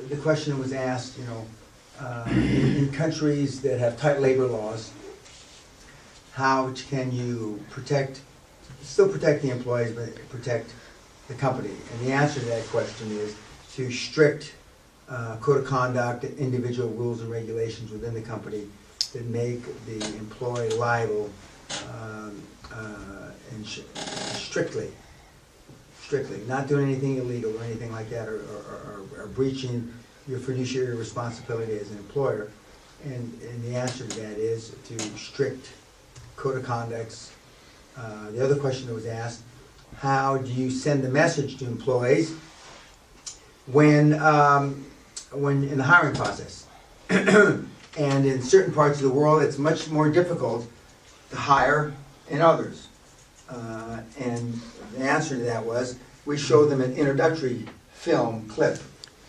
the question was asked, in countries that have tight labor laws, how can you still protect the employees, but protect the company? And the answer to that question is through strict code of conduct, individual rules and regulations within the company that make the employee liable and strictly, not doing anything illegal or anything like that, or breaching your fiduciary responsibility as an employer. And the answer to that is through strict code of conducts. The other question that was asked, how do you send a message to employees when in the hiring process? And in certain parts of the world, it's much more difficult to hire in others. And the answer to that was, we showed them an introductory film clip,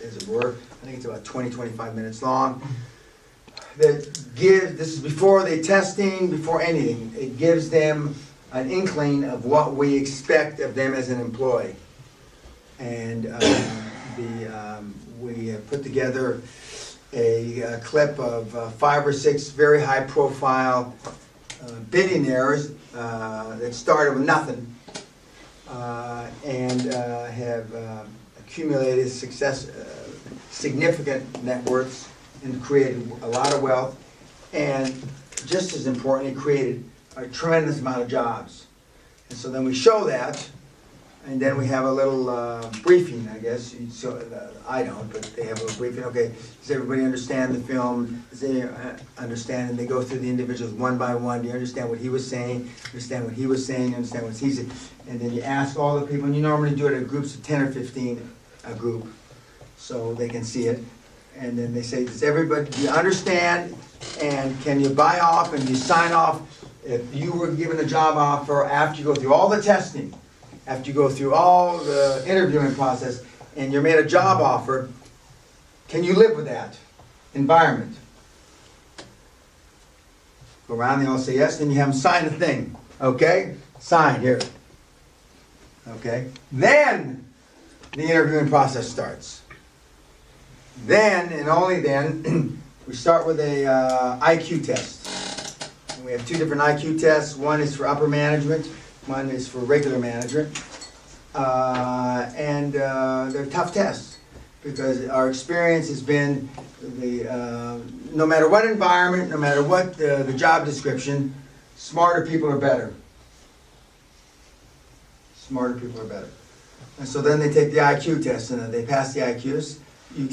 as it were. I think it's about 20-25 minutes long. This is before the testing, before anything. It gives them an inkling of what we expect of them as an employee. And we have put together a clip of 5 or 6 very high-profile billionaires that started with nothing and have accumulated significant net worths and created a lot of wealth, and just as importantly, created a tremendous amount of jobs. And so then we show that, and then we have a little briefing, I guess. So, I don't, but they have a little briefing. Okay, does everybody understand the film? Does they understand? And they go through the individuals one by one. Do you understand what he was saying? Understand what he was saying? Understand what he's saying? And then you ask all the people, and you normally do it in groups of 10 or 15 a group, so they can see it. And then they say, does everybody, do you understand? And can you buy off and you sign off if you were given a job offer after you go through all the testing, after you go through all the interviewing process, and you're made a job offer, can you live with that environment? Go around, they all say yes, then you have them sign the thing. Okay? Sign here. Okay? Then the interviewing process starts. Then, and only then, we start with a IQ test. And we have 2 different IQ tests. One is for upper management, one is for regular management. And they're tough tests because our experience has been no matter what environment, no matter what the job description, smarter people are better. Smarter people are better. And so then they take the IQ test, and they pass the IQ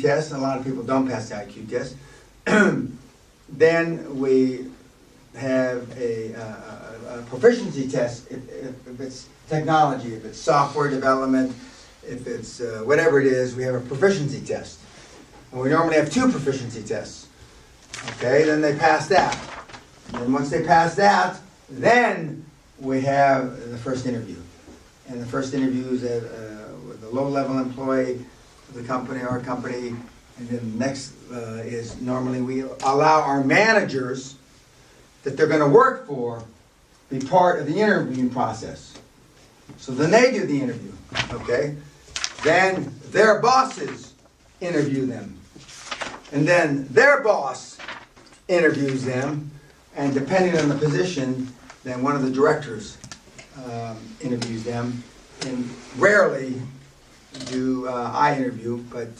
test, and a lot of people don't pass the IQ test. Then we have a proficiency test if it's technology, if it's software development, if it's whatever it is, we have a proficiency test. And we normally have 2 proficiency tests. Okay, then they pass that. And then once they pass that, then we have the first interview. And the first interview is with a low-level employee of the company, our company, and then the next is normally we allow our managers that they're going to work for be part of the interviewing process. So then they do the interview, okay? Then their bosses interview them. And then their boss interviews them, and depending on the position, then one of the directors interviews them. And rarely do I interview, but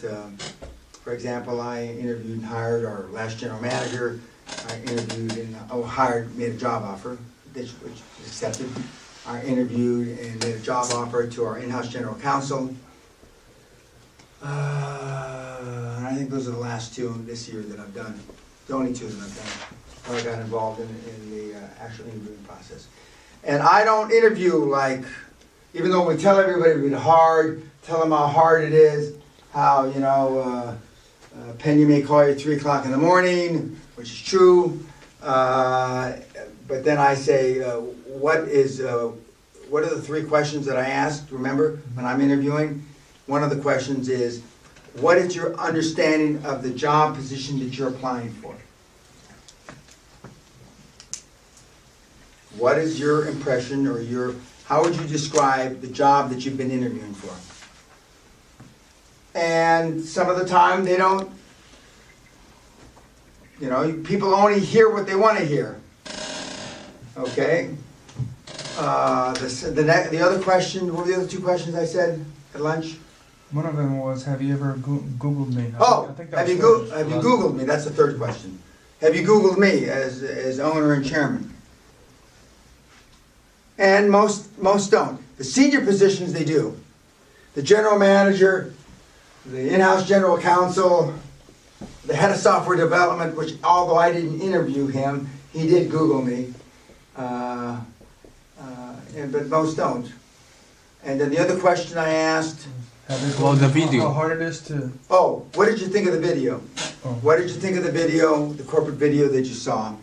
for example, I interviewed and hired our last general manager. I interviewed and made a job offer, which was accepted. I interviewed and made a job offer to our in-house general counsel. And I think those are the last 2 this year that I've done. The only 2 that I've done. Where I got involved in the actual interviewing process. And I don't interview like, even though we tell everybody it's hard, tell them how hard it is, how, Peña may call you at 3 o'clock in the morning, which is true. But then I say, what are the 3 questions that I asked, remember, when I'm interviewing? One of the questions is, what is your understanding of the job position that you're applying for? What is your impression, or how would you describe the job that you've been interviewing for? and some of the time they don't, people only hear what they want to hear. Okay? The other question, what were the other two questions I said at lunch? One of them was, have you ever Googled me? Oh, have you Googled me? That's the third question. Have you Googled me as owner and chairman? And most don't. The senior positions they do. The general manager, the in-house general counsel, the head of software development, which although I didn't interview him, he did Google me. But most don't. And then the other question I asked. Well, the video. How hard it is to. Oh, what did you think of the video? Oh. What did you think of the video, the corporate video that you saw?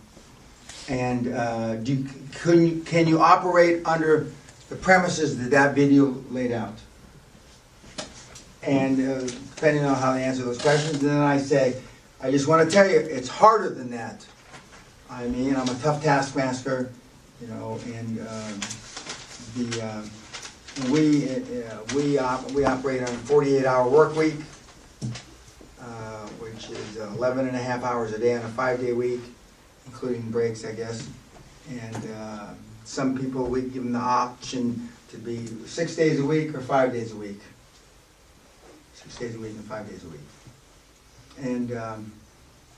And can you operate under the premises that that video laid out? And depending on how they answer those questions, then I say, I just want to tell you, it's harder than that. I mean, I'm a tough taskmaster, and we operate on a 48-hour work week, which is 11 and a half hours a day on a 5-day week, including breaks, I guess. And some people, we give them the option to be 6 days a week or 5 days a week. 6 days a week and 5 days a week. And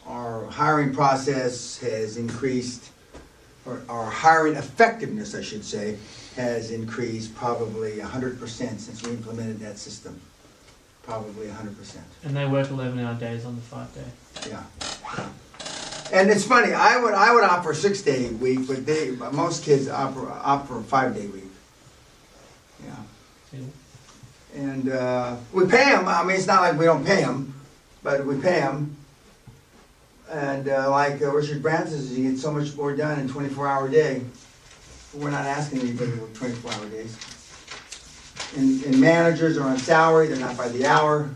our hiring process has increased, or our hiring effectiveness, I should say, has increased probably 100% since we implemented that system. Probably 100%. And they work 11-hour days on the 5-day. Yeah. And it's funny, I would opt for a 6-day week, but most kids opt for a 5-day week. Yeah. And we pay them. I mean, it's not like we don't pay them, but we pay them. And like Richard Brandt says, you get so much more done in a 24-hour day. We're not asking anybody to work 24-hour days. And managers are on salary; they're not by the hour.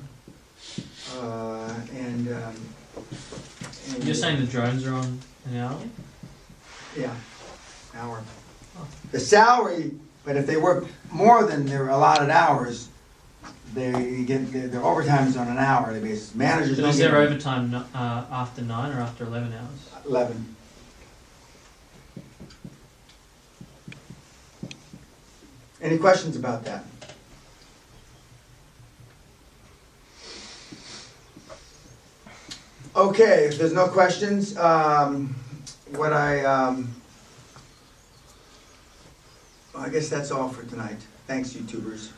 And you're saying the drones are on an hourly? Yeah, hour. Oh. The salary, but if they work more than their allotted hours, they get their overtime's on an hourly basis. Managers. But is there overtime after 9 or after 11 hours? 11. Any questions about that? Okay, if there's no questions, I guess that's all for tonight. Thanks, YouTubers.